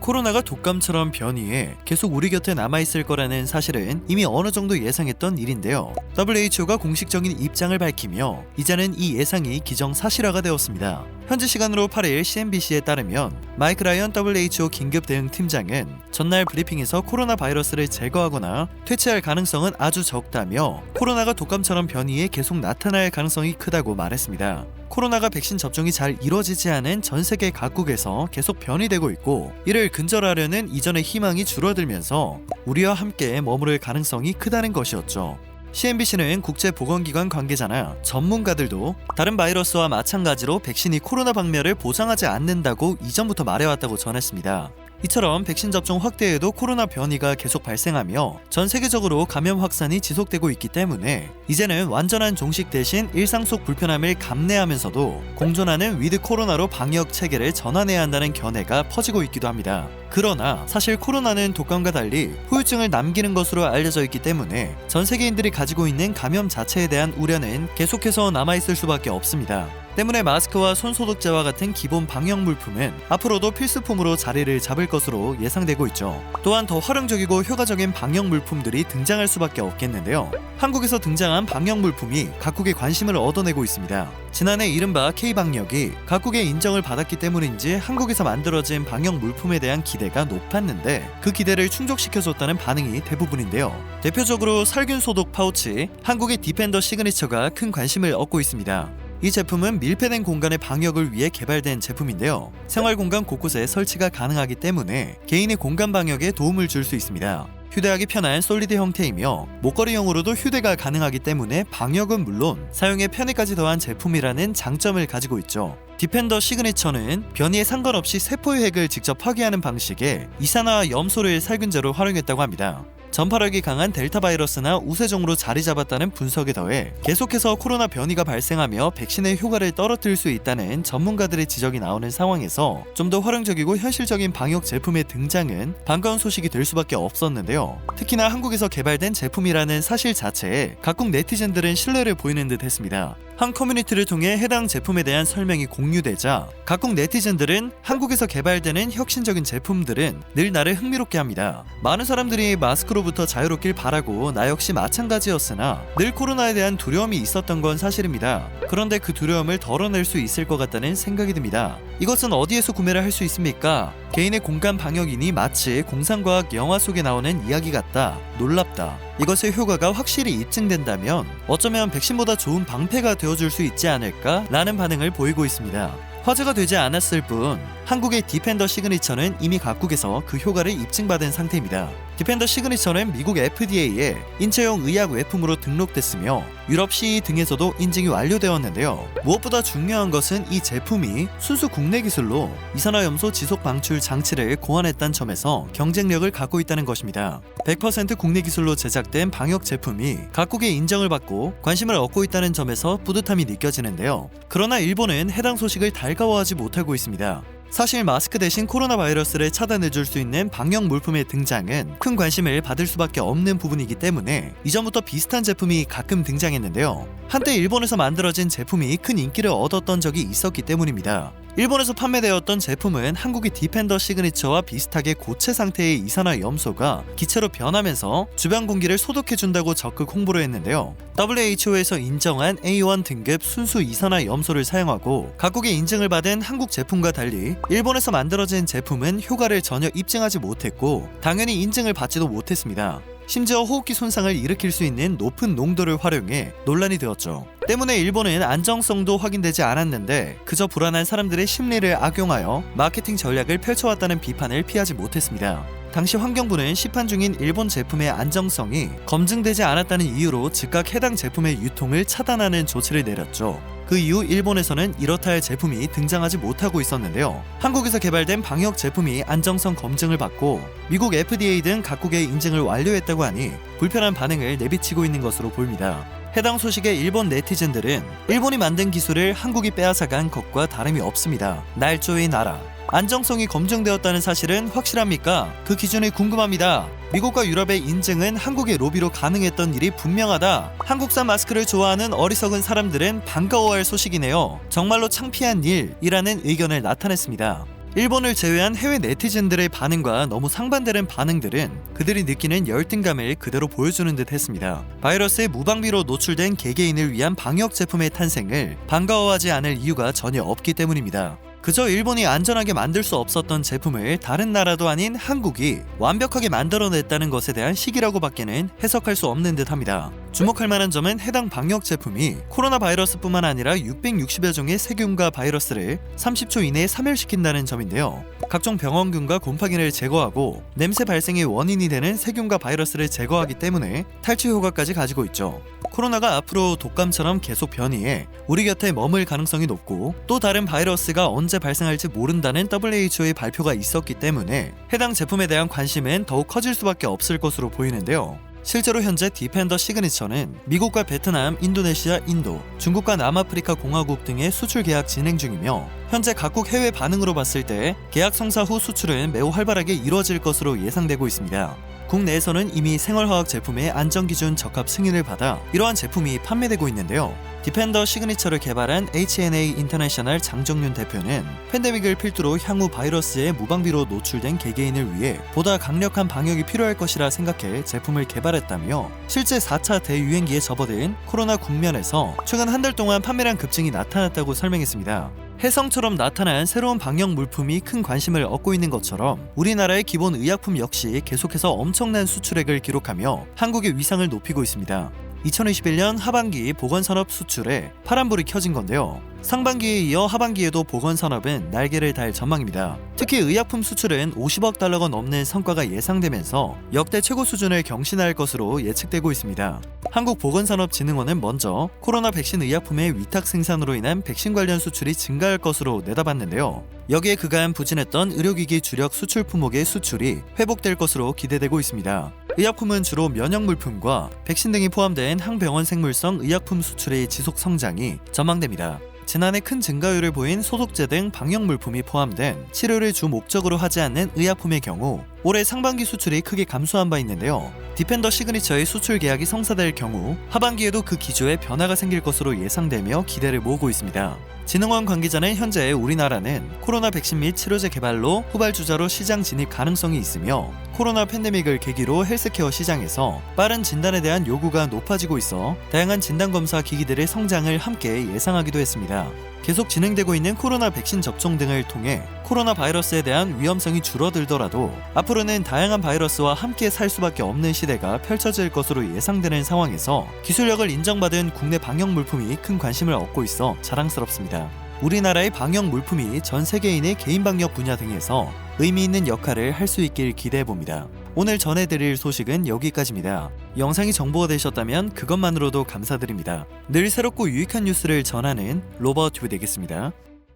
코로나가 독감처럼 변이해 계속 우리 곁에 남아있을 거라는 사실은 이미 어느 정도 예상했던 일인데요. WHO가 공식적인 입장을 밝히며 이제는 이 예상이 기정사실화가 되었습니다. 현지 시간으로 8일 CNBC에 따르면 마이크 라이언 WHO 긴급 대응 팀장은 전날 브리핑에서 코로나 바이러스를 제거하거나 퇴치할 가능성은 아주 적다며 코로나가 독감처럼 변이해 계속 나타날 가능성이 크다고 말했습니다. 코로나가 백신 접종이 잘 이루어지지 않은 전 세계 각국에서 계속 변이되고 있고 이를 근절하려는 이전의 희망이 줄어들면서 우리와 함께 머무를 가능성이 크다는 것이었죠. CNBC는 국제보건기관 관계자나 전문가들도 다른 바이러스와 마찬가지로 백신이 코로나 박멸을 보장하지 않는다고 이전부터 말해왔다고 전했습니다. 이처럼 백신 접종 확대에도 코로나 변이가 계속 발생하며 전 세계적으로 감염 확산이 지속되고 있기 때문에 이제는 완전한 종식 대신 일상 속 불편함을 감내하면서도 공존하는 위드 코로나로 방역 체계를 전환해야 한다는 견해가 퍼지고 있기도 합니다. 그러나 사실 코로나는 독감과 달리 후유증을 남기는 것으로 알려져 있기 때문에 전 세계인들이 가지고 있는 감염 자체에 대한 우려는 계속해서 남아있을 수밖에 없습니다. 때문에 마스크와 손소독제와 같은 기본 방역 물품은 앞으로도 필수품으로 자리를 잡을 것으로 예상되고 있죠. 또한 더 활용적이고 효과적인 방역 물품들이 등장할 수밖에 없겠는데요. 한국에서 등장한 방역 물품이 각국의 관심을 얻어내고 있습니다. 지난해 이른바 K방역이 각국의 인정을 받았기 때문인지 한국에서 만들어진 방역 물품에 대한 기대가 높았는데 그 기대를 충족시켜줬다는 반응이 대부분인데요. 대표적으로 살균 소독 파우치, 한국의 디펜더 시그니처가 큰 관심을 얻고 있습니다. 이 제품은 밀폐된 공간의 방역을 위해 개발된 제품인데요. 생활공간 곳곳에 설치가 가능하기 때문에 개인의 공간 방역에 도움을 줄 수 있습니다. 휴대하기 편한 솔리드 형태이며 목걸이용으로도 휴대가 가능하기 때문에 방역은 물론 사용의 편의까지 더한 제품이라는 장점을 가지고 있죠. 디펜더 시그니처는 변이에 상관없이 세포의 핵을 직접 파괴하는 방식의 이산화와 염소를 살균제로 활용했다고 합니다. 전파력이 강한 델타 바이러스나 우세종으로 자리 잡았다는 분석에 더해 계속해서 코로나 변이가 발생하며 백신의 효과를 떨어뜨릴 수 있다는 전문가들의 지적이 나오는 상황에서 좀 더 활용적이고 현실적인 방역 제품의 등장은 반가운 소식이 될 수밖에 없었는데요. 특히나 한국에서 개발된 제품이라는 사실 자체에 각국 네티즌들은 신뢰를 보이는 듯 했습니다. 한 커뮤니티를 통해 해당 제품에 대한 설명이 공유되자 각국 네티즌들은 한국에서 개발되는 혁신적인 제품들은 늘 나를 흥미롭게 합니다. 많은 사람들이 마스크로부터 자유롭길 바라고 나 역시 마찬가지였으나 늘 코로나에 대한 두려움이 있었던 건 사실입니다. 그런데 그 두려움을 덜어낼 수 있을 것 같다는 생각이 듭니다. 이것은 어디에서 구매를 할 수 있습니까? 개인의 공간 방역이니 마치 공상과학 영화 속에 나오는 이야기 같다. 놀랍다. 이것의 효과가 확실히 입증된다면 어쩌면 백신보다 좋은 방패가 되어줄 수 있지 않을까? 라는 반응을 보이고 있습니다. 화제가 되지 않았을 뿐 한국의 디펜더 시그니처는 이미 각국에서 그 효과를 입증받은 상태입니다. 디펜더 시그니처는 미국 FDA에 인체용 의약 외품으로 등록됐으며 유럽 CE 등에서도 인증이 완료되었는데요. 무엇보다 중요한 것은 이 제품이 순수 국내 기술로 이산화염소 지속 방출 장치를 고안했다는 점에서 경쟁력을 갖고 있다는 것입니다. 100% 국내 기술로 제작된 방역 제품이 각국의 인정을 받고 관심을 얻고 있다는 점에서 뿌듯함이 느껴지는데요. 그러나 일본은 해당 소식을 달가워하지 못하고 있습니다. 사실 마스크 대신 코로나 바이러스를 차단해줄 수 있는 방역 물품의 등장은 큰 관심을 받을 수밖에 없는 부분이기 때문에 이전부터 비슷한 제품이 가끔 등장했는데요. 한때 일본에서 만들어진 제품이 큰 인기를 얻었던 적이 있었기 때문입니다. 일본에서 판매되었던 제품은 한국의 디펜더 시그니처와 비슷하게 고체 상태의 이산화염소가 기체로 변하면서 주변 공기를 소독해준다고 적극 홍보를 했는데요. WHO에서 인정한 A1 등급 순수 이산화염소를 사용하고 각국의 인증을 받은 한국 제품과 달리 일본에서 만들어진 제품은 효과를 전혀 입증하지 못했고 당연히 인증을 받지도 못했습니다. 심지어 호흡기 손상을 일으킬 수 있는 높은 농도를 활용해 논란이 되었죠. 때문에 일본은 안정성도 확인되지 않았는데 그저 불안한 사람들의 심리를 악용하여 마케팅 전략을 펼쳐왔다는 비판을 피하지 못했습니다. 당시 환경부는 시판 중인 일본 제품의 안정성이 검증되지 않았다는 이유로 즉각 해당 제품의 유통을 차단하는 조치를 내렸죠. 그 이후 일본에서는 이렇다 할 제품이 등장하지 못하고 있었는데요. 한국에서 개발된 방역 제품이 안정성 검증을 받고 미국 FDA 등 각국의 인증을 완료했다고 하니 불편한 반응을 내비치고 있는 것으로 보입니다. 해당 소식에 일본 네티즌들은 일본이 만든 기술을 한국이 빼앗아간 것과 다름이 없습니다. 날조의 나라. 안정성이 검증되었다는 사실은 확실합니까? 그 기준이 궁금합니다. 미국과 유럽의 인증은 한국의 로비로 가능했던 일이 분명하다. 한국산 마스크를 좋아하는 어리석은 사람들은 반가워할 소식이네요. 정말로 창피한 일이라는 의견을 나타냈습니다. 일본을 제외한 해외 네티즌들의 반응과 너무 상반되는 반응들은 그들이 느끼는 열등감을 그대로 보여주는 듯 했습니다. 바이러스의 무방비로 노출된 개개인을 위한 방역 제품의 탄생을 반가워하지 않을 이유가 전혀 없기 때문입니다. 그저 일본이 안전하게 만들 수 없었던 제품을 다른 나라도 아닌 한국이 완벽하게 만들어냈다는 것에 대한 시기라고 밖에는 해석할 수 없는 듯합니다. 주목할 만한 점은 해당 방역 제품이 코로나 바이러스뿐만 아니라 660여 종의 세균과 바이러스를 30초 이내에 사멸시킨다는 점인데요. 각종 병원균과 곰팡이를 제거하고 냄새 발생의 원인이 되는 세균과 바이러스를 제거하기 때문에 탈취 효과까지 가지고 있죠. 코로나가 앞으로 독감처럼 계속 변이해 우리 곁에 머물 가능성이 높고 또 다른 바이러스가 언제 발생할지 모른다는 WHO의 발표가 있었기 때문에 해당 제품에 대한 관심은 더욱 커질 수밖에 없을 것으로 보이는데요. 실제로 현재 디펜더 시그니처는 미국과 베트남, 인도네시아, 인도, 중국과 남아프리카 공화국 등의 수출 계약 진행 중이며 현재 각국 해외 반응으로 봤을 때 계약 성사 후 수출은 매우 활발하게 이루어질 것으로 예상되고 있습니다. 국내에서는 이미 생활화학 제품의 안전기준 적합 승인을 받아 이러한 제품이 판매되고 있는데요. 디펜더 시그니처를 개발한 H&A 인터내셔널 장정윤 대표는 팬데믹을 필두로 향후 바이러스의 무방비로 노출된 개개인을 위해 보다 강력한 방역이 필요할 것이라 생각해 제품을 개발했다며 실제 4차 대유행기에 접어든 코로나 국면에서 최근 한 달 동안 판매량 급증이 나타났다고 설명했습니다. 혜성처럼 나타난 새로운 방역 물품이 큰 관심을 얻고 있는 것처럼 우리나라의 기본 의약품 역시 계속해서 엄청난 수출액을 기록하며 한국의 위상을 높이고 있습니다. 2021년 하반기 보건산업 수출에 파란불이 켜진 건데요. 상반기에 이어 하반기에도 보건산업은 날개를 달 전망입니다. 특히 의약품 수출은 50억 달러가 넘는 성과가 예상되면서 역대 최고 수준을 경신할 것으로 예측되고 있습니다. 한국보건산업진흥원은 먼저 코로나 백신 의약품의 위탁 생산으로 인한 백신 관련 수출이 증가할 것으로 내다봤는데요. 여기에 그간 부진했던 의료기기 주력 수출 품목의 수출이 회복될 것으로 기대되고 있습니다. 의약품은 주로 면역물품과 백신 등이 포함된 항병원 생물성 의약품 수출의 지속 성장이 전망됩니다. 지난해 큰 증가율을 보인 소독제 등 방역물품이 포함된 치료를 주 목적으로 하지 않는 의약품의 경우 올해 상반기 수출이 크게 감소한 바 있는데요. 디펜더 시그니처의 수출 계약이 성사될 경우 하반기에도 그 기조에 변화가 생길 것으로 예상되며 기대를 모으고 있습니다. 진흥원 관계자는 현재 우리나라는 코로나 백신 및 치료제 개발로 후발주자로 시장 진입 가능성이 있으며 코로나 팬데믹을 계기로 헬스케어 시장에서 빠른 진단에 대한 요구가 높아지고 있어 다양한 진단검사 기기들의 성장을 함께 예상하기도 했습니다. 계속 진행되고 있는 코로나 백신 접종 등을 통해 코로나 바이러스에 대한 위험성이 줄어들더라도 앞으로는 다양한 바이러스와 함께 살 수밖에 없는 시대가 펼쳐질 것으로 예상되는 상황에서 기술력을 인정받은 국내 방역 물품이 큰 관심을 얻고 있어 자랑스럽습니다. 우리나라의 방역 물품이 전 세계인의 개인 방역 분야 등에서 의미 있는 역할을 할 수 있길 기대해봅니다. 오늘 전해드릴 소식은 여기까지입니다. 영상이 정보가 되셨다면 그것만으로도 감사드립니다. 늘 새롭고 유익한 뉴스를 전하는 로버튜브 되겠습니다.